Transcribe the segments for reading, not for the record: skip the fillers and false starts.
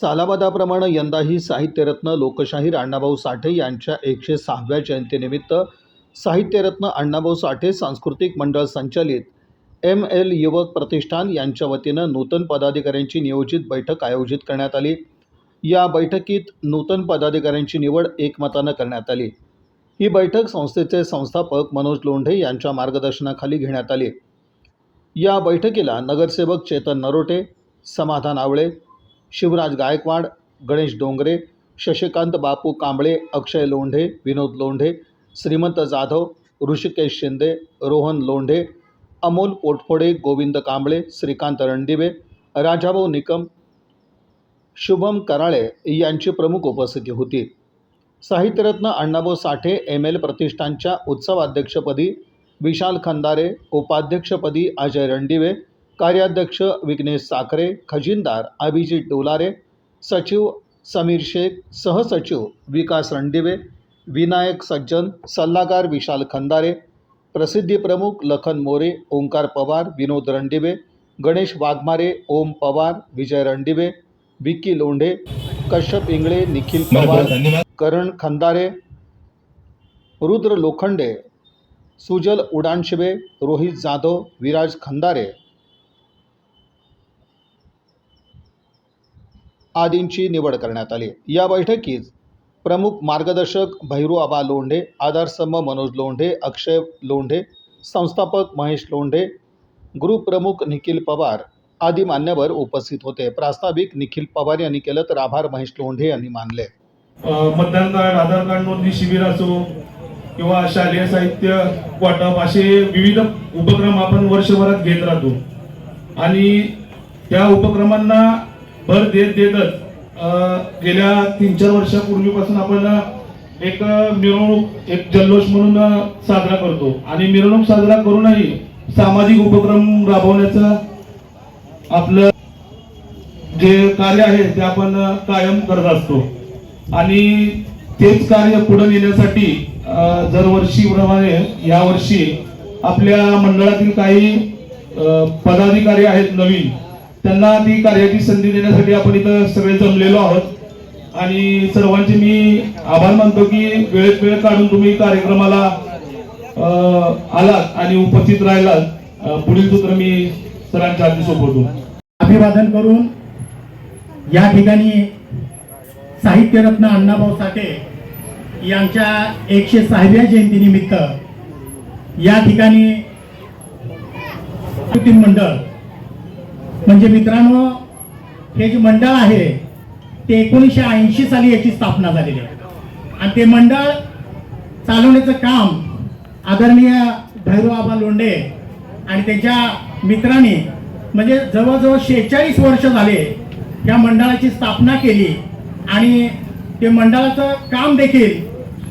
सालाबादाप्रमाणे यंदाही साहित्यरत्न लोकशाहीर अण्णाभाऊ साठे यांच्या 106व्या जयंतीनिमित्त साहित्यरत्न अण्णाभाऊ साठे सांस्कृतिक मंडळ संचलित एम.एल. युवक प्रतिष्ठान यांच्या वतीनं नूतन पदाधिकाऱ्यांची नियोजित बैठक आयोजित करण्यात आली। या बैठकीत नूतन पदाधिकाऱ्यांची निवड एकमतानं करण्यात आली। ही बैठक संस्थेचे संस्थापक मनोज लोंढे यांच्या मार्गदर्शनाखाली घेण्यात आली। या बैठकीला नगरसेवक चेतन नरोटे, समाधान आवळे, शिवराज गायकवाड, गणेश डोंगरे, शशिकांत बापू कांबळे, अक्षय लोंढे, विनोद लोंढे, श्रीमंत जाधव, ऋषिकेश शिंदे, रोहन लोंढे, अमोल पोटफोडे, गोविंद कांबळे, श्रीकांत रणदिवे, राजाभाऊ निकम, शुभम कराळे यांची प्रमुख उपस्थिती होती। साहित्यरत्न अण्णाभाऊ साठे एम.एल. प्रतिष्ठानच्या उत्सवाध्यक्षपदी विशाल खंदारे, उपाध्यक्षपदी अजय रणदिवे, कार्याध्यक्ष विघ्नेश साखरे, खजिनदार अभिजित डोलारे, सचिव समीर शेख, सहसचिव विकास रणदिवे, विनायक सज्जन, सल्लागार विशाल खंदारे, प्रसिद्धी प्रमुख लखन मोरे, ओंकार पवार, विनोद रणदिवे, गणेश वाघमारे, ओम पवार, विजय रणदिवे, विक्की लोंढे, कश्यप इंगळे, निखिल पवार, करण खंदारे, रुद्र लोखंडे, सुजल उडानशिवे, रोहित जाधव, विराज खंदारे आदींची निवड करण्यात आली। या बैठकीत प्रमुख मार्गदर्शक भैरूआबा लोंढे, आधारस्तंभ मनोज लोंढे, अक्षय लोंढे, संस्थापक महेश लोंढे, ग्रुप प्रमुख निखिल पवार आदी मान्यवर उपस्थित होते। प्रास्ताविक निखिल पवार यांनी केलं तर आभार महेश लोंढे यांनी मानले। मतदान कार्ड, आधार कार्ड नोंदणी शिबिर असो किंवा शालेय साहित्य वाटप असे विविध उपक्रम आपण वर्षभरात घेत राहतो आणि त्या उपक्रमांना भर देतच गेल्या 3-4 वर्षापूर्वीपासून आपण एक मिरवणूक, एक जल्लोष म्हणून साजरा करतो आणि मिरवणूक साजरा करूनही सामाजिक उपक्रम राबवण्याचं आपलं जे कार्य आहे ते आपण कायम करत असतो आणि तेच कार्य पुढे नेण्यासाठी दरवर्षीप्रमाणे यावर्षी आपल्या मंडळातील काही पदाधिकारी आहेत नवीन, त्यांना ती कार्याची संधी देण्यासाठी आपण इथं सगळे जमलेलो आहोत आणि सर्वांचे मी आभार मानतो की वेळेत वेळ काढून तुम्ही कार्यक्रमाला आलात आणि उपस्थित राहिलात। पुढील सूत्र मी सरांच्या हाती सोपवतो। अभिवादन करून या ठिकाणी साहित्यरत्न अण्णाभाऊ साठे यांच्या 106व्या जयंतीनिमित्त या ठिकाणी मंडळ म्हणजे मित्रांनो, हे जे मंडळ आहे ते 1980 साली याची स्थापना झालेली आहे आणि ते मंडळ चालवण्याचं काम आदरणीय भैरूआबा लोंढे आणि त्यांच्या मित्रांनी म्हणजे जवळजवळ 46 वर्ष झाले या मंडळाची स्थापना केली आणि ते मंडळाचं काम देखील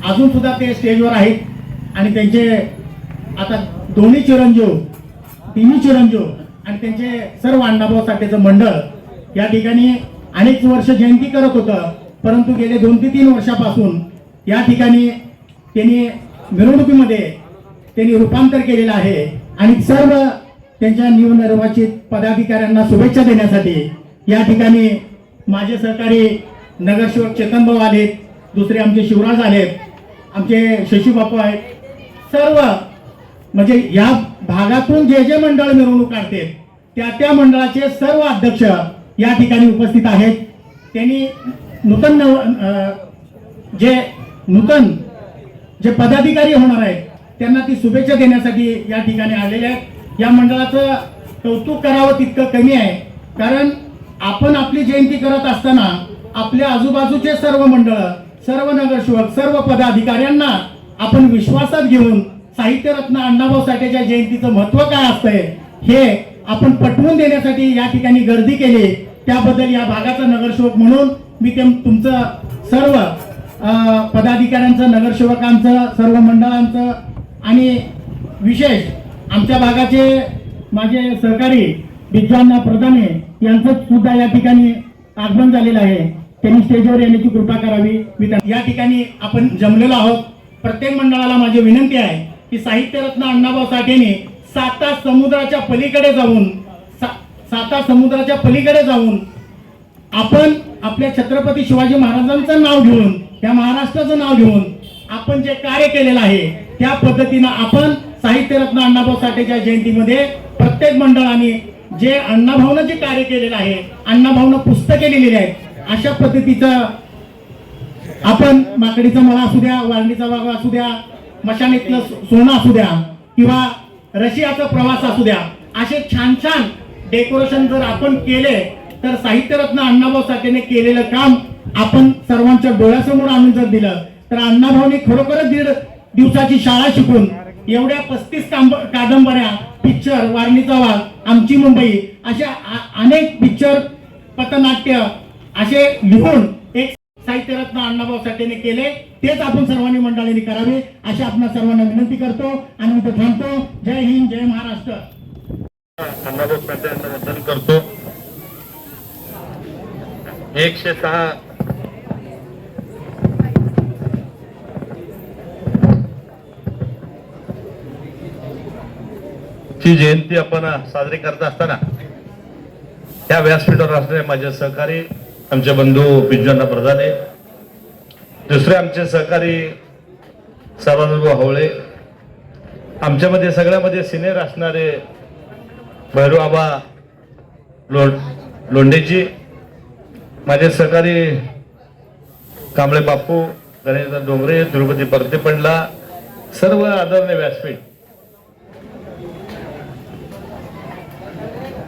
अजून सुद्धा ते स्टेजवर आहेत आणि त्यांचे आता दोन्ही चिरंजीव, तिन्ही चिरंजीव आणि त्यांचे सर्व अण्णाभाऊ साठेचं मंडळ या ठिकाणी अनेक वर्ष जयंती करत होतं, परंतु गेले 2 ते 3 वर्षापासून या ठिकाणी त्यांनी मिरवणुकीमध्ये त्यांनी रूपांतर केलेलं आहे आणि सर्व त्यांच्या निवडणुकीत पदाधिकाऱ्यांना शुभेच्छा देण्यासाठी या ठिकाणी माझे सहकारी नगरसेवक चेतन भाऊ आलेत, दुसरे आमचे शिवराज आलेत, आमचे शशी बापू आहेत, सर्व म्हणजे या भागातून जे जे मंडळ मिरवणूक काढते त्या मंडळाचे सर्व अध्यक्ष या ठिकाणी उपस्थित आहेत। त्यांनी नूतन जे पदाधिकारी होणार आहेत त्यांना ती शुभेच्छा देण्यासाठी या ठिकाणी आलेले आहेत। या मंडळाचं कौतुक करावं तितकं कमी आहे, कारण आपण आपली जयंती करत असताना आपल्या आजूबाजूचे सर्व मंडळ, सर्व नगरसेवक, सर्व पदाधिकाऱ्यांना आपण विश्वासात घेऊन साहित्यरत्न अण्णाभाऊ साठेच्या जयंतीचं महत्त्व काय असतंय हे आपण पटवून देण्यासाठी या ठिकाणी गर्दी केली। त्याबद्दल या भागाचा नगरसेवक म्हणून मी तुमचं सर्व पदाधिकाऱ्यांचं, नगरसेवकांचं, सर्व मंडळांचं आणि विशेष आमच्या भागाचे माझे सहकारी विद्वान प्रधाने यांचं सुद्धा या ठिकाणी आगमन झालेलं आहे। त्यांनी स्टेजवर येण्याची कृपा करावी। या ठिकाणी आपण जमलेलो आहोत। प्रत्येक मंडळाला माझी विनंती आहे की साहित्यरत्न अण्णाभाऊ साठेने साता समुद्राच्या पलीकडे जाऊन आपण आपल्या छत्रपती शिवाजी महाराजांचं नाव घेऊन, त्या महाराष्ट्राचं नाव घेऊन आपण जे कार्य केलेलं आहे त्या पद्धतीनं आपण साहित्यरत्न अण्णाभाऊ साठेच्या जयंतीमध्ये प्रत्येक मंडळाने जे अण्णाभाऊनं जे कार्य केलेलं आहे, अण्णाभाऊनं पुस्तके लिहिलेली आहेत, अशा पद्धतीचं आपण माकडीचा मळा असू द्या, वारणीचा वाघ असू द्या, मशानीतलं सोनं असू द्या किंवा रशियाचा प्रवास असू द्या, असे छान छान डेकोरेशन जर आपण केले तर साहित्यरत्न अण्णाभाऊ साठेने केलेलं काम आपण सर्वांच्या डोळ्यासमोर आणून जर दिलं तर अण्णाभाऊने खरोखरच 1.5 दिवसाची शाळा शिकून एवढ्या 35 कादंबऱ्या, पिक्चर, वारणीचा वाघ, आमची मुंबई अशा अनेक पिक्चर, पथनाट्य असे लिहून एक साहित्यरत्न अण्णाभाऊ साठेने केले, तेच आपण सर्वांनी मंडळींनी करावे अशी आपण सर्वांना विनंती करतो आणि मी थांबतो. जय हिंद, जय महाराष्ट्र. अण्णाभाऊ साठेंचं वंदन करतो. 106 ची जयंती आपण साजरी करत असताना या व्यासपीठावर असणारे माझे सहकारी आमचे बंधू बिजू प्रधाने, दुसरे आमचे सहकारी सदानंद हवळे, आमच्यामध्ये सगळ्यामध्ये सिनियर असणारे भैरू आबा लोंढेजी, माझे सहकारी कांबळे बापू, गणेश डोंगरे, तिरुपती परते पंडला, सर्व आदरणीय व्यासपीठ.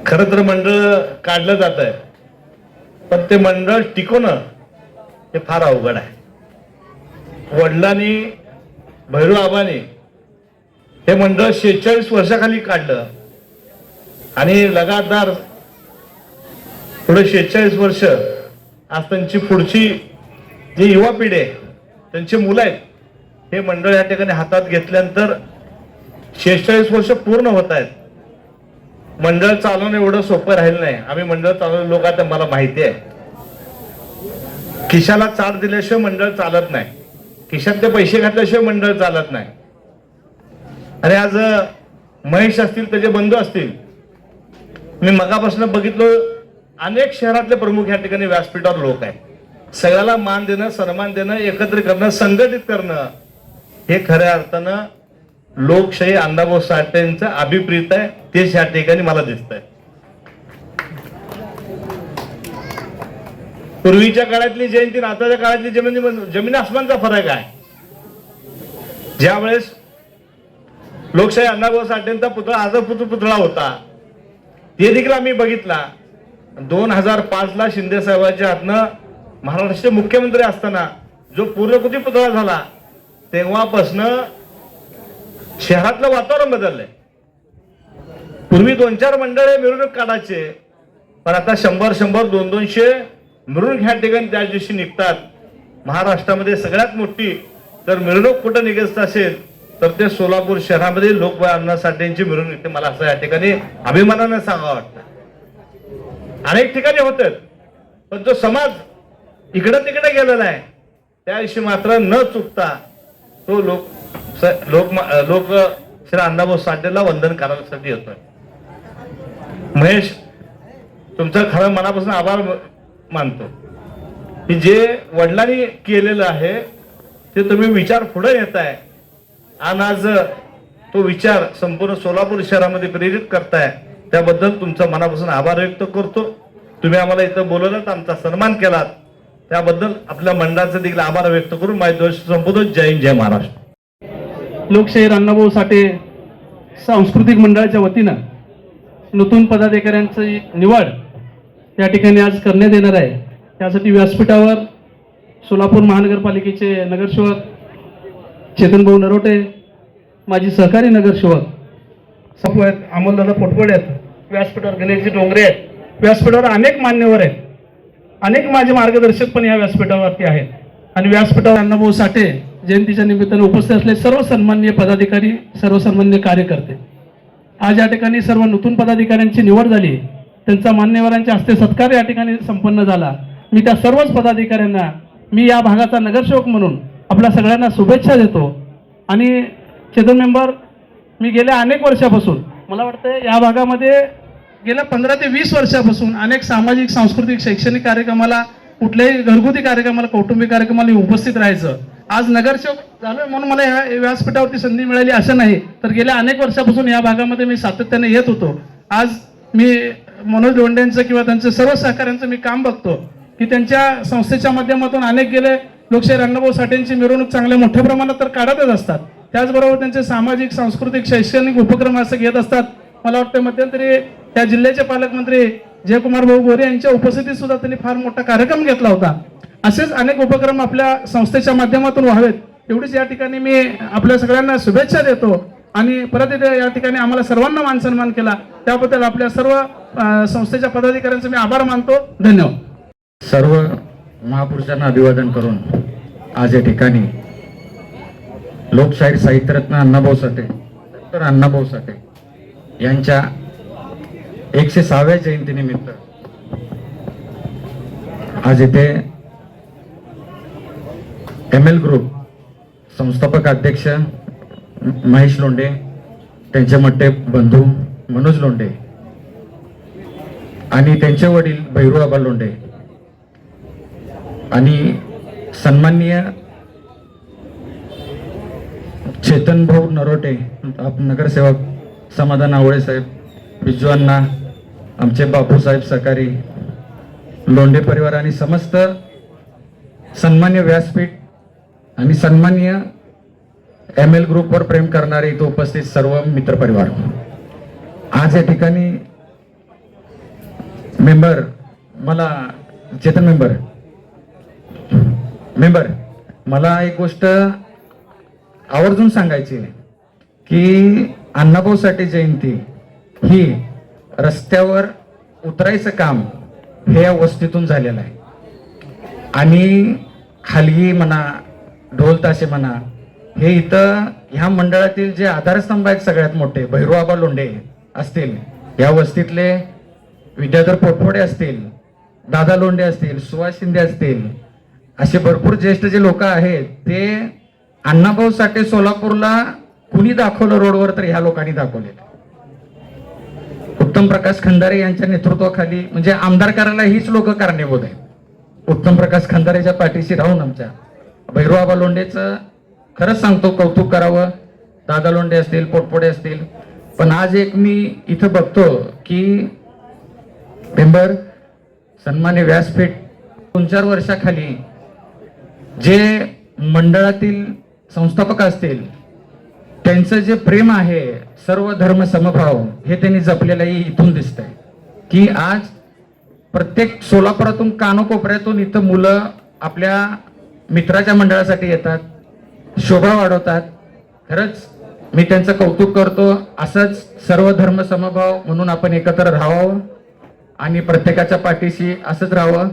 खर तर मंडळ काढलं जात आहे, पण ते मंडळ टिकवणं हे फार अवघड आहे. वडिलांनी, भैरू आबांनी हे मंडळ 46 वर्षाखाली काढलं आणि लगातार पुढे 46 वर्ष आज त्यांची पुढची जी युवा पिढी आहे, त्यांची मुलं आहेत, हे मंडळ या ठिकाणी हातात घेतल्यानंतर 46 वर्ष पूर्ण होत आहेत. मंडळ चालवणं एवढं सोपं राहिलं नाही. आम्ही मंडळ चालवणे लोक आता मला माहिती आहे, खिशाला चाल दिल्याशिवाय मंडळ चालत नाही, खिशातले पैसे घातल्याशिवाय मंडळ चालत नाही. आणि आज महेश असतील, त्याचे बंधू असतील, मी मगापासून बघितलं अनेक शहरातले प्रमुख या ठिकाणी व्यासपीठावर लोक आहेत. सगळ्याला मान देणं, सन्मान देणं, एकत्रित करणं, संघटित करणं हे खऱ्या अर्थानं लोकशाही अण्णाभाऊ साठेंचं अभिप्रेत आहे. तेच या ठिकाणी मला दिसत आहे. पूर्वीच्या काळातली जयंती आताच्या काळातली जमीन आसमानचा फरक आहे. ज्यावेळेस लोकशाही अण्णाभाऊ साठेंचा पुतळा आजर पुतळा होता, ते देखील आम्ही बघितला. 2005ला शिंदे साहेबांच्या हातनं महाराष्ट्राचे मुख्यमंत्री असताना जो पूर्णकृती पुतळा झाला, तेव्हापासून शहरातलं वातावरण बदललंय. पूर्वी 2-4 मंडळे मिरवणूक काढायचे, पण आता 100-100, 200-200 मिरवणूक ह्या ठिकाणी त्या दिवशी निघतात. महाराष्ट्रामध्ये सगळ्यात मोठी जर मिरवणूक कुठं निघत असेल तर ते सोलापूर शहरामध्ये लोकशाही अण्णा साठेंची मिरवणूक निघते. मला असं या ठिकाणी अभिमानानं सांगावं वाटतं. अनेक ठिकाणी होतात, पण जो समाज इकडं तिकडे गेलेला आहे त्या दिवशी मात्र न चुकता तो लोक श्री अण्णाभाऊ साठेला वंदन करण्यासाठी येतोय. महेश, तुमचा खरं मनापासून आभार मानतो की जे वडिलांनी केलेलं आहे ते तुम्ही विचार पुढे येताय आणि आज तो विचार संपूर्ण सोलापूर शहरामध्ये प्रेरित करताय. त्याबद्दल तुमचा मनापासून आभार व्यक्त करतो. तुम्ही आम्हाला इथं बोलवलात, आमचा सन्मान केलात, त्याबद्दल आपल्या मंडळाचा देखील आभार व्यक्त करून माझे दोष संपवतो. जय हिंद, जय महाराष्ट्र. लोकशाही अण्णाभाऊ साठे सांस्कृतिक मंडळाच्या वतीनं नूतन पदाधिकाऱ्यांची निवड या ठिकाणी आज करण्यात येणार आहे. त्यासाठी व्यासपीठावर सोलापूर महानगरपालिकेचे नगरसेवक चेतनभाऊ नरोटे, माजी सहकारी नगरसेवक सपू आहेत, अमोलदादा पोटपडे आहेत, व्यासपीठावर गणेशजी डोंगरे आहेत, व्यासपीठावर अनेक मान्यवर आहेत, अनेक माझे मार्गदर्शक पण या व्यासपीठावरती आहेत. आणि व्यासपीठावर अण्णाभाऊ साठे जयंतीच्या निमित्ताने उपस्थित असलेले सर्व सन्माननीय पदाधिकारी, सर्व सन्माननीय कार्यकर्ते, आज या ठिकाणी सर्व नूतन पदाधिकाऱ्यांची निवड झाली. त्यांचा मान्यवरांच्या हस्ते सत्कार या ठिकाणी संपन्न झाला. मी त्या सर्वच पदाधिकाऱ्यांना मी या भागाचा नगरसेवक म्हणून आपल्या सगळ्यांना शुभेच्छा देतो. आणि चेतन मेंबर, मी गेल्या अनेक वर्षापासून, मला वाटतं या भागामध्ये गेल्या 15 ते 20 वर्षापासून अनेक सामाजिक, सांस्कृतिक, शैक्षणिक कार्यक्रमाला कुठल्याही घरगुती कार्यक्रमाला, कौटुंबिक कार्यक्रमाला उपस्थित राहायचं. आज नगरसेवक झालोय म्हणून मला ह्या व्यासपीठावरती संधी मिळाली असं नाही, तर गेल्या अनेक वर्षापासून या भागामध्ये मी सातत्याने येत होतो. आज मी मनोज लोंढेंचं किंवा त्यांचं सर्व सहकाऱ्यांचं मी काम बघतो की त्यांच्या संस्थेच्या माध्यमातून अनेक गेले लोकशाहीर अण्णाभाऊ साठेंची मिरवणूक चांगल्या मोठ्या प्रमाणात तर काढतच असतात. त्याचबरोबर त्यांचे सामाजिक, सांस्कृतिक, शैक्षणिक उपक्रम असं घेत असतात. मला वाटतं मध्यंतरी त्या जिल्ह्याचे पालकमंत्री जयकुमार भाऊ गोरे यांच्या उपस्थितीत सुद्धा त्यांनी फार मोठा कार्यक्रम घेतला होता. असेच अनेक उपक्रम आपल्या संस्थेच्या माध्यमातून व्हावेत एवढीच या ठिकाणी मी आपल्या सगळ्यांना शुभेच्छा देतो. आणि परत इथे या ठिकाणी आम्हाला सर्वांना मान सन्मान केला त्याबद्दल आपल्या सर्व संस्थेच्या पदाधिकाऱ्यांचे मी आभार मानतो. धन्यवाद. सर्व महापुरुषांना अभिवादन करून आज या ठिकाणी लोकशाहीर साहित्यरत्न अण्णाभाऊ साठे, डॉक्टर अण्णाभाऊ साठे यांच्या 106व्या जयंतीनिमित्त आज इथे ML ग्रुप संस्थापक अध्यक्ष महेश लोंढे, त्यांचे मोठे बंधू मनोज लोंढे आणि त्यांचे वडील भैरूआबा लोंढे आणि सन्माननीय चेतन भाऊ नरोटे, नगरसेवक समाधान आवळे साहेब, बिजू अण्णा, आमचे बापू साहेब सहकारी, लोंढे परिवार आणि समस्त सन्मान्य व्यासपीठ आणि सन्मान्य ML ग्रुपवर प्रेम करणारे इथे उपस्थित सर्व मित्रपरिवार. आज या ठिकाणी मेंबर, मला चेतन मेंबर मला एक गोष्ट आवर्जून सांगायची आहे की अण्णाभाऊ साठे जयंती ही रस्त्यावर उतरायचं काम हे या वस्तीतून झालेलं आहे आणि हलगी म्हणा, ढोल ताशे म्हणा, हे इथं ह्या मंडळातील जे आधारस्तंभ आहेत सगळ्यात मोठे भैरूआबा लोंढे असतील, या वस्तीतले विद्याधर पोटफोडे असतील, दादा लोंढे असतील, सुभाष शिंदे असतील, असे भरपूर ज्येष्ठ जे लोक आहेत ते अण्णाभाऊ साठे सोलापूरला कुणी दाखवलं रोडवर तर ह्या लोकांनी दाखवलेलं. उत्तम प्रकाश खंदारे यांच्या नेतृत्वाखाली, म्हणजे आमदार करायला हीच लोक कारणीभूत आहेत. उत्तम प्रकाश खंदारेच्या पाठीशी राहून आमच्या भैरूआबा लोंढेचं खरंच सांगतो कौतुक करावं. दादा लोंढे असतील, पोटपोडे असतील. पण आज एक मी इथं बघतो की मेंबर सन्मान्य व्यासपीठ 2-4 वर्षाखाली जे मंडळातील संस्थापक असतील त्यांचं जे प्रेम आहे, सर्व धर्म समभाव, हे त्यांनी जपलेलंही इथून दिसतंय की आज प्रत्येक सोलापुरातून कानकोपऱ्यातून इथं मुलं आपल्या मित्राच्या मंडळासाठी येतात, शोभा वाढवतात. खरंच मी त्यांचं कौतुक करतो. असंच सर्व धर्म समभाव म्हणून आपण एकत्र राहावं आणि प्रत्येकाच्या पाठीशी असंच राहावं.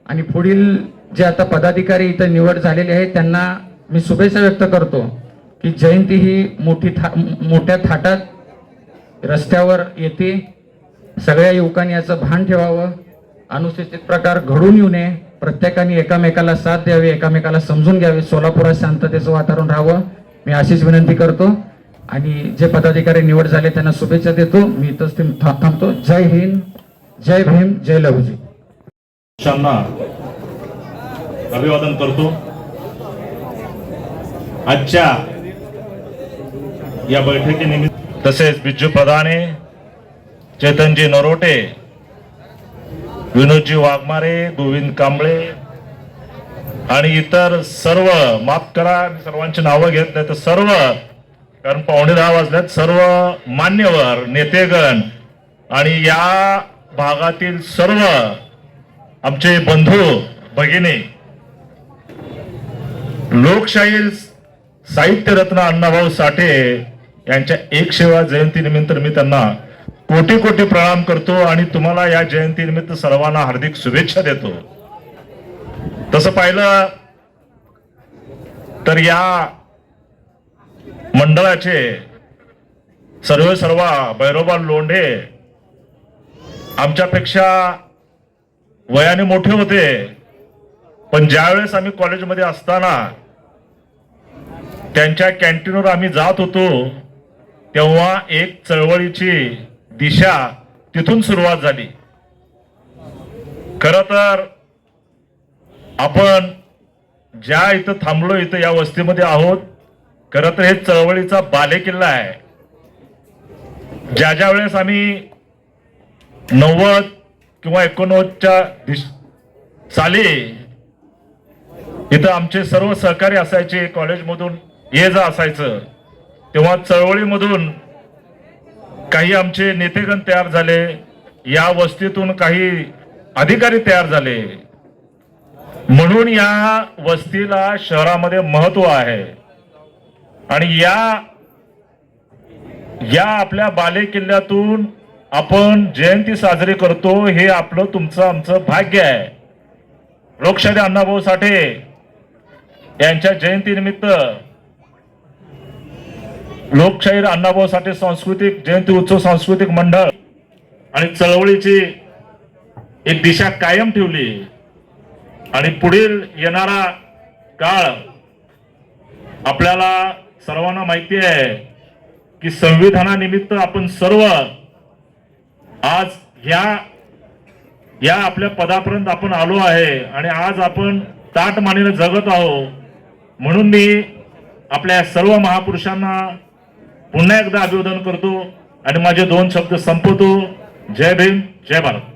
आणि पुढील जे आता पदाधिकारी इथं निवड झालेले आहेत त्यांना मी शुभेच्छा व्यक्त करतो की जयंती ही मोठ्या थाटात रस्त्यावर येते. सगळ्या युवकांनी याचं भान ठेवावं. अनुसूचित प्रकार घडून येऊ नये. प्रत्येकाने एकामेकाला साथ द्यावी, एकामेकाला समजून घ्यावे. सोलापुरात शांततेचं वातावरण राहावं, मी अशीच विनंती करतो. आणि जे पदाधिकारी निवड झाले त्यांना शुभेच्छा देतो. मी इथंच थांबतो. जय हिंद, जय भीम, जय लहुजी. अभिवादन करतो. आजच्या या बैठकीनिमित्त तसेच बिज्जू प्रधाने, चेतनजी नरोटे, विनोदजी वाघमारे, गोविंद कांबळे आणि इतर सर्व, माफ करा सर्वांची नावं घेत नाही तर सर्व, कारण 9:15 वाजल्यात, सर्व मान्यवर नेतेगण आणि या भागातील सर्व आमचे बंधू भगिनी, लोकशाहीर साहित्यरत्न अण्णाभाऊ साठे यांच्या 106व्या जयंतीनिमित्त मी त्यांना कोटी कोटी प्रणाम करतो आणि तुम्हाला या जयंतीनिमित्त सर्वांना हार्दिक शुभेच्छा देतो. तसं पाहिलं तर या मंडळाचे सर्व भैरोबा लोंढे आमच्यापेक्षा वयाने मोठे होते, पण ज्यावेळेस आम्ही कॉलेजमध्ये असताना त्यांच्या कॅन्टीनवर आम्ही जात होतो तेव्हा एक चळवळीची दिशा तिथून सुरुवात झाली. खरं तर आपण ज्या इथं थांबलो इथं या वस्तीमध्ये आहोत, खरं तर हे चळवळीचा बालेकिल्ला आहे. ज्या वेळेस आम्ही 90 किंवा 89च्या साली इथं आमचे सर्व सहकारी असायचे, कॉलेजमधून ये जा असायचं, तेव्हा चळवळीमधून काही आमचे नेतेगण तयार झाले, या वस्तीतून काही अधिकारी तयार झाले, म्हणून या वस्तीला शहरामध्ये महत्व आहे. आणि या आपल्या बालेकिल्ल्यातून आपण जयंती साजरी करतो, हे आपलं तुमचं आमचं भाग्य आहे. लोकशाहीर अण्णाभाऊ साठे यांच्या जयंतीनिमित्त लोकशाहीर अण्णाभाऊ साठे सांस्कृतिक जयंती उत्सव सांस्कृतिक मंडळ आणि चळवळीची एक दिशा कायम ठेवली. आणि पुढील येणारा काळ आपल्याला सर्वांना माहिती आहे की संविधानानिमित्त आपण सर्व आज या आपल्या पदापर्यंत आपण आलो आहे आणि आज आपण ताटमानेने जगत आहोत. म्हणून मी आपल्या सर्व महापुरुषांना पुन्हा एकदा अभिवादन करतो आणि माझे 2 शब्द संपवतो. जय भीम, जय भारत.